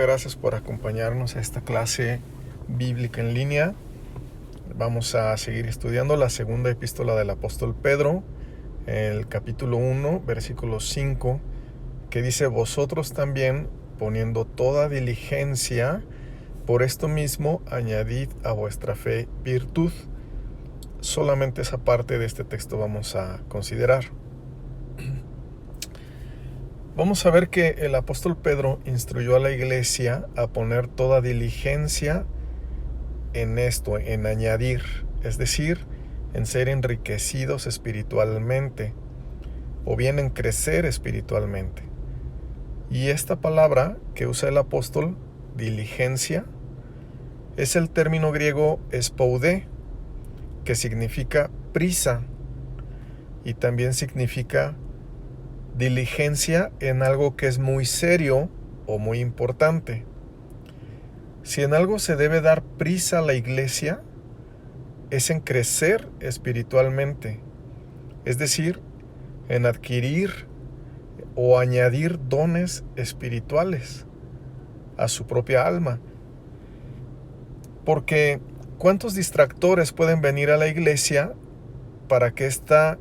Gracias por acompañarnos a esta clase bíblica en línea. Vamos a seguir estudiando la segunda epístola del apóstol Pedro, el capítulo 1, versículo 5, que dice: vosotros también, poniendo toda diligencia, por esto mismo añadid a vuestra fe virtud. Solamente esa parte de este texto vamos a considerar. Vamos a ver que el apóstol Pedro instruyó a la iglesia a poner toda diligencia en esto, en añadir, es decir, en ser enriquecidos espiritualmente, o bien en crecer espiritualmente. Y esta palabra que usa el apóstol, diligencia, es el término griego spoudé, que significa prisa, y también significa diligencia en algo que es muy serio o muy importante. Si en algo se debe dar prisa a la iglesia, es en crecer espiritualmente, es decir, en adquirir o añadir dones espirituales a su propia alma. Porque ¿cuántos distractores pueden venir a la iglesia para que ésta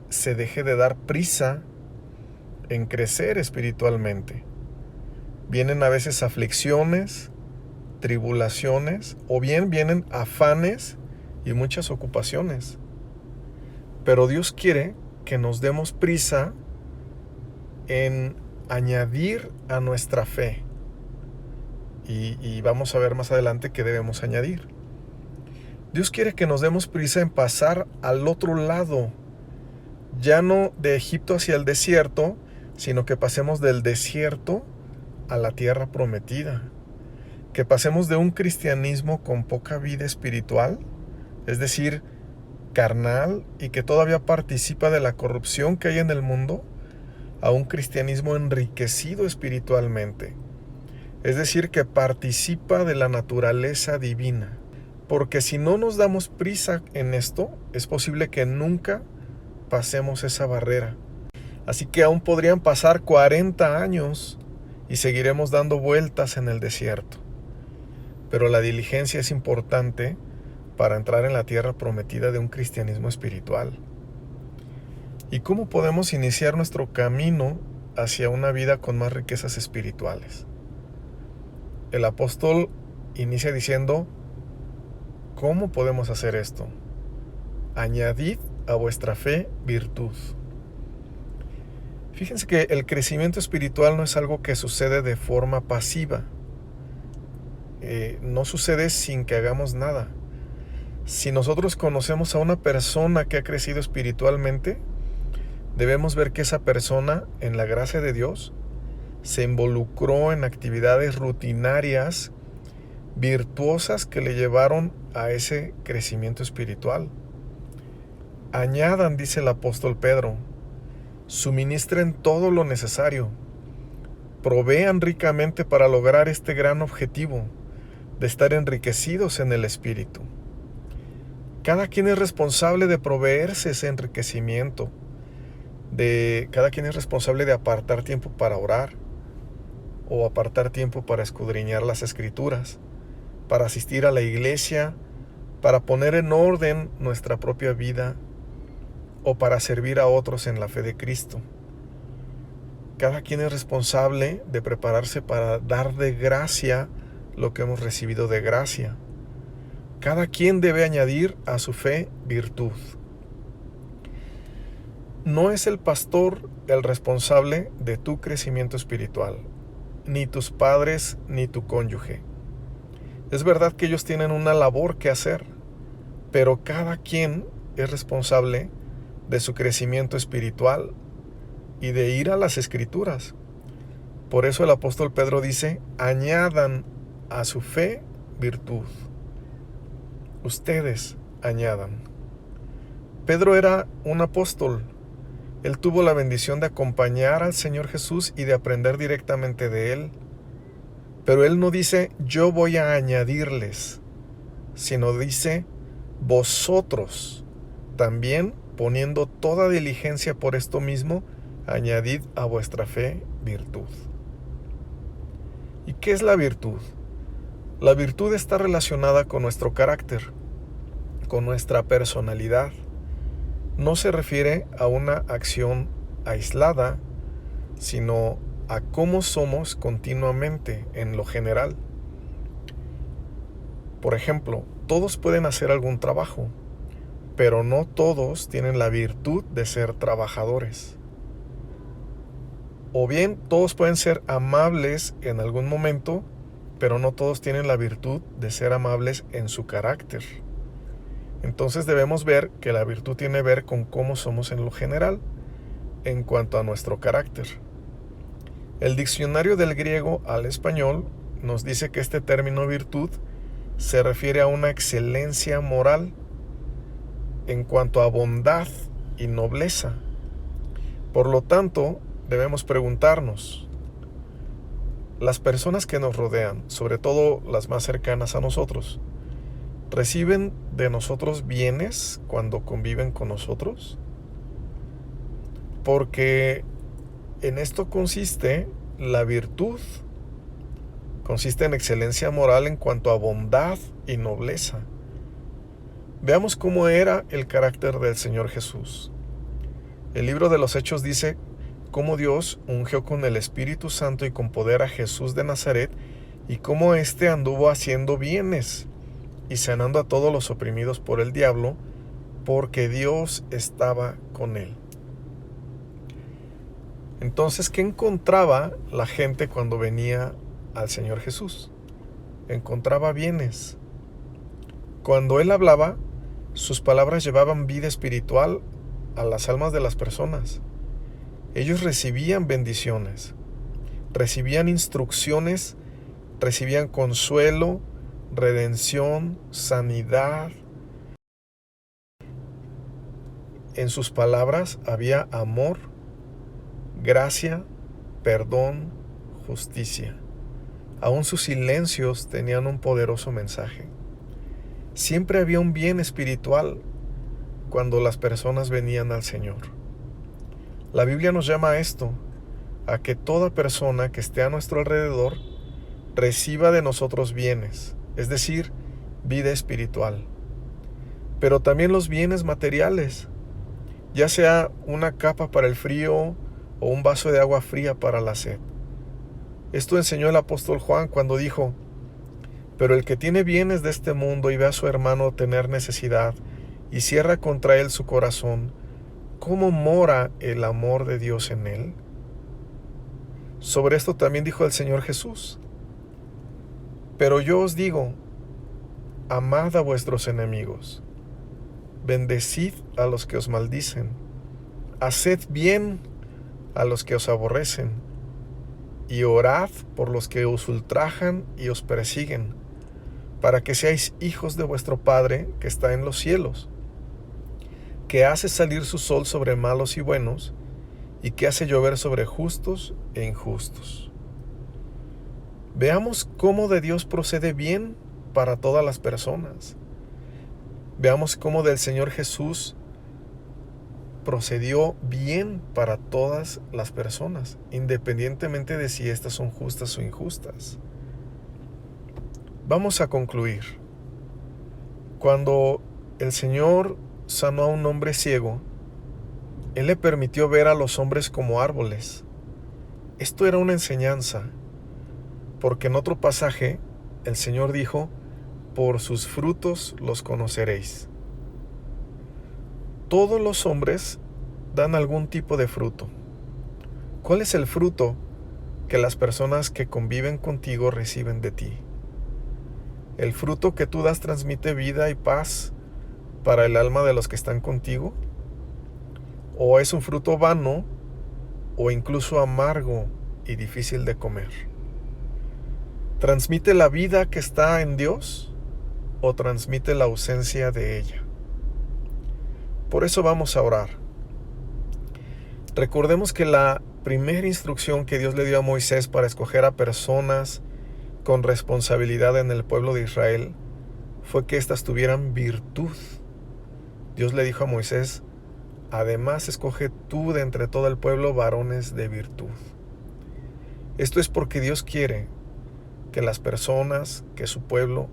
se deje de dar prisa en crecer espiritualmente? Vienen a veces aflicciones, tribulaciones, o bien vienen afanes y muchas ocupaciones. Pero Dios quiere que nos demos prisa en añadir a nuestra fe. Y vamos a ver más adelante qué debemos añadir. Dios quiere que nos demos prisa en pasar al otro lado, ya no de Egipto hacia el desierto, sino que pasemos del desierto a la tierra prometida. Que pasemos de un cristianismo con poca vida espiritual, es decir, carnal, y que todavía participa de la corrupción que hay en el mundo, a un cristianismo enriquecido espiritualmente, es decir, que participa de la naturaleza divina. Porque si no nos damos prisa en esto, es posible que nunca pasemos esa barrera. Así que aún podrían pasar 40 años y seguiremos dando vueltas en el desierto. Pero la diligencia es importante para entrar en la tierra prometida de un cristianismo espiritual. ¿Y cómo podemos iniciar nuestro camino hacia una vida con más riquezas espirituales? El apóstol inicia diciendo: ¿cómo podemos hacer esto? Añadid a vuestra fe virtud. Fíjense que el crecimiento espiritual no es algo que sucede de forma pasiva. No sucede sin que hagamos nada. Si nosotros conocemos a una persona que ha crecido espiritualmente, debemos ver que esa persona, en la gracia de Dios, se involucró en actividades rutinarias, virtuosas, que le llevaron a ese crecimiento espiritual. Añadan, dice el apóstol Pedro, suministren todo lo necesario, provean ricamente para lograr este gran objetivo de estar enriquecidos en el Espíritu. Cada quien es responsable de proveerse ese enriquecimiento. Cada quien es responsable de apartar tiempo para orar, o apartar tiempo para escudriñar las Escrituras, para asistir a la iglesia, para poner en orden nuestra propia vida, o para servir a otros en la fe de Cristo. Cada quien es responsable de prepararse para dar de gracia lo que hemos recibido de gracia. Cada quien debe añadir a su fe virtud. No es el pastor el responsable de tu crecimiento espiritual, ni tus padres, ni tu cónyuge. Es verdad que ellos tienen una labor que hacer, pero cada quien es responsable de su crecimiento espiritual y de ir a las Escrituras. Por eso el apóstol Pedro dice: añadan a su fe virtud. Ustedes añadan. Pedro era un apóstol. Él tuvo la bendición de acompañar al Señor Jesús y de aprender directamente de Él. Pero Él no dice: yo voy a añadirles, sino dice: vosotros también, poniendo toda diligencia por esto mismo, añadid a vuestra fe virtud. ¿Y qué es la virtud? La virtud está relacionada con nuestro carácter, con nuestra personalidad. No se refiere a una acción aislada, sino a cómo somos continuamente en lo general. Por ejemplo, todos pueden hacer algún trabajo, pero no todos tienen la virtud de ser trabajadores. O bien todos pueden ser amables en algún momento, pero no todos tienen la virtud de ser amables en su carácter. Entonces debemos ver que la virtud tiene que ver con cómo somos en lo general, en cuanto a nuestro carácter. El diccionario del griego al español nos dice que este término virtud se refiere a una excelencia moral en cuanto a bondad y nobleza. Por lo tanto, debemos preguntarnos, ¿las personas que nos rodean, sobre todo las más cercanas a nosotros, reciben de nosotros bienes cuando conviven con nosotros? Porque en esto consiste la virtud. Consiste en excelencia moral en cuanto a bondad y nobleza. Veamos cómo era el carácter del Señor Jesús. El libro de los Hechos dice cómo Dios ungió con el Espíritu Santo y con poder a Jesús de Nazaret y cómo éste anduvo haciendo bienes y sanando a todos los oprimidos por el diablo, porque Dios estaba con él. Entonces, ¿qué encontraba la gente cuando venía al Señor Jesús? Encontraba bienes. Cuando Él hablaba, sus palabras llevaban vida espiritual a las almas de las personas. Ellos recibían bendiciones, recibían instrucciones, recibían consuelo, redención, sanidad. En sus palabras había amor, gracia, perdón, justicia. Aún sus silencios tenían un poderoso mensaje. Siempre había un bien espiritual cuando las personas venían al Señor. La Biblia nos llama a esto, a que toda persona que esté a nuestro alrededor reciba de nosotros bienes, es decir, vida espiritual. Pero también los bienes materiales, ya sea una capa para el frío o un vaso de agua fría para la sed. Esto enseñó el apóstol Juan cuando dijo: pero el que tiene bienes de este mundo y ve a su hermano tener necesidad y cierra contra él su corazón, ¿cómo mora el amor de Dios en él? Sobre esto también dijo el Señor Jesús: pero yo os digo, amad a vuestros enemigos, bendecid a los que os maldicen, haced bien a los que os aborrecen, y orad por los que os ultrajan y os persiguen, para que seáis hijos de vuestro Padre que está en los cielos, que hace salir su sol sobre malos y buenos, y que hace llover sobre justos e injustos. Veamos cómo de Dios procede bien para todas las personas. Veamos cómo del Señor Jesús procedió bien para todas las personas, independientemente de si éstas son justas o injustas. Vamos a concluir. Cuando el Señor sanó a un hombre ciego, Él le permitió ver a los hombres como árboles. Esto era una enseñanza, porque en otro pasaje el Señor dijo: por sus frutos los conoceréis. Todos los hombres dan algún tipo de fruto. ¿Cuál es el fruto que las personas que conviven contigo reciben de ti? ¿El fruto que tú das transmite vida y paz para el alma de los que están contigo? ¿O es un fruto vano o incluso amargo y difícil de comer? ¿Transmite la vida que está en Dios o transmite la ausencia de ella? Por eso vamos a orar. Recordemos que la primera instrucción que Dios le dio a Moisés para escoger a personas con responsabilidad en el pueblo de Israel fue que éstas tuvieran virtud. Dios le dijo a Moisés: además escoge tú de entre todo el pueblo varones de virtud. Esto es porque Dios quiere que las personas, que su pueblo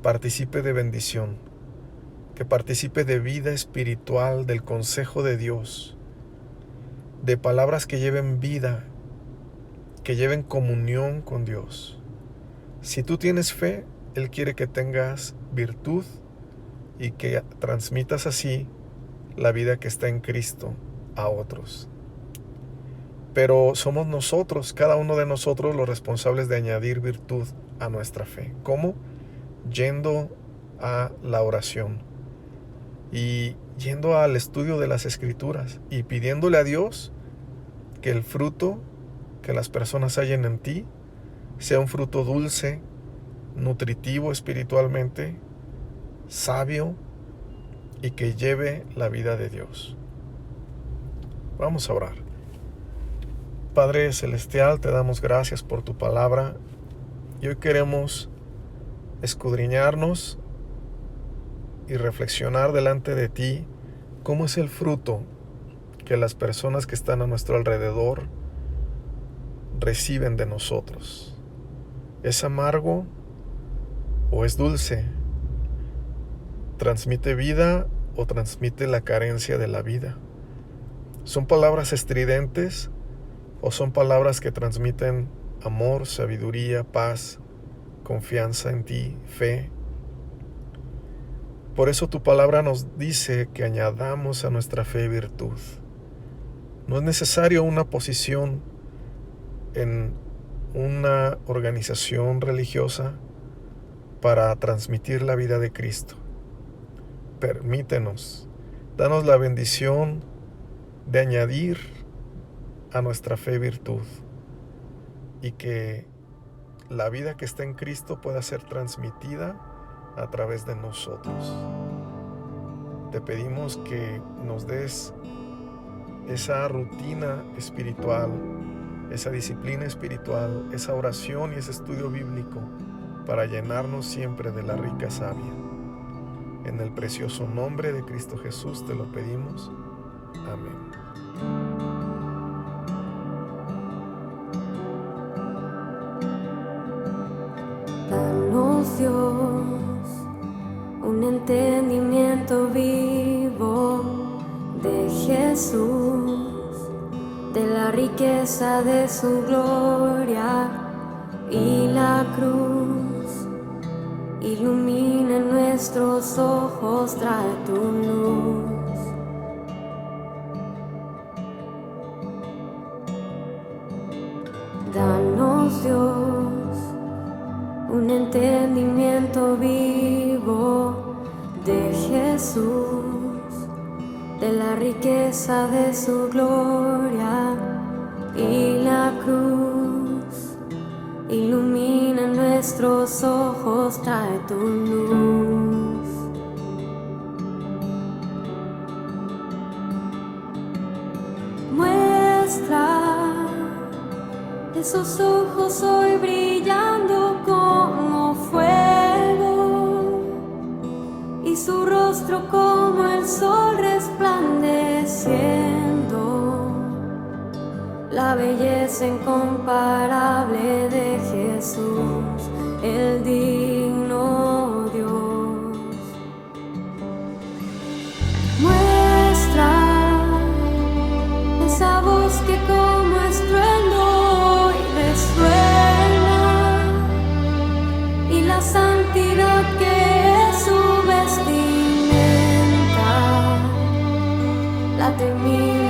participe de bendición, que participe de vida espiritual, del consejo de Dios, de palabras que lleven vida, que lleven comunión con Dios. Si tú tienes fe, Él quiere que tengas virtud y que transmitas así la vida que está en Cristo a otros. Pero somos nosotros, cada uno de nosotros, los responsables de añadir virtud a nuestra fe. ¿Cómo? Yendo a la oración y yendo al estudio de las Escrituras y pidiéndole a Dios que el fruto que las personas hallen en ti sea un fruto dulce, nutritivo espiritualmente, sabio y que lleve la vida de Dios. Vamos a orar. Padre Celestial, te damos gracias por tu palabra y hoy queremos escudriñarnos y reflexionar delante de ti cómo es el fruto que las personas que están a nuestro alrededor reciben de nosotros. ¿Es amargo o es dulce? ¿Transmite vida o transmite la carencia de la vida? ¿Son palabras estridentes o son palabras que transmiten amor, sabiduría, paz, confianza en ti, fe? Por eso tu palabra nos dice que añadamos a nuestra fe virtud. No es necesario una posición en una organización religiosa para transmitir la vida de Cristo. Permítenos, danos la bendición de añadir a nuestra fe virtud y que la vida que está en Cristo pueda ser transmitida a través de nosotros. Te pedimos que nos des esa rutina espiritual, esa disciplina espiritual, esa oración y ese estudio bíblico para llenarnos siempre de la rica savia. En el precioso nombre de Cristo Jesús te lo pedimos. Amén. Danos, Dios, un entendimiento vivo de Jesús, de la riqueza de su gloria y la cruz. Ilumina nuestros ojos, trae tu luz. Danos, Dios, un entendimiento vivo de Jesús, de la riqueza de su gloria y la cruz. Ilumina nuestros ojos, trae tu luz. Muestra esos ojos hoy brillando como fuego y su rostro como el sol resplandeciendo, la belleza incomparable de Jesús, el digno Dios. Muestra esa voz que como estruendo hoy resuena y la santidad que es su vestimenta, la temible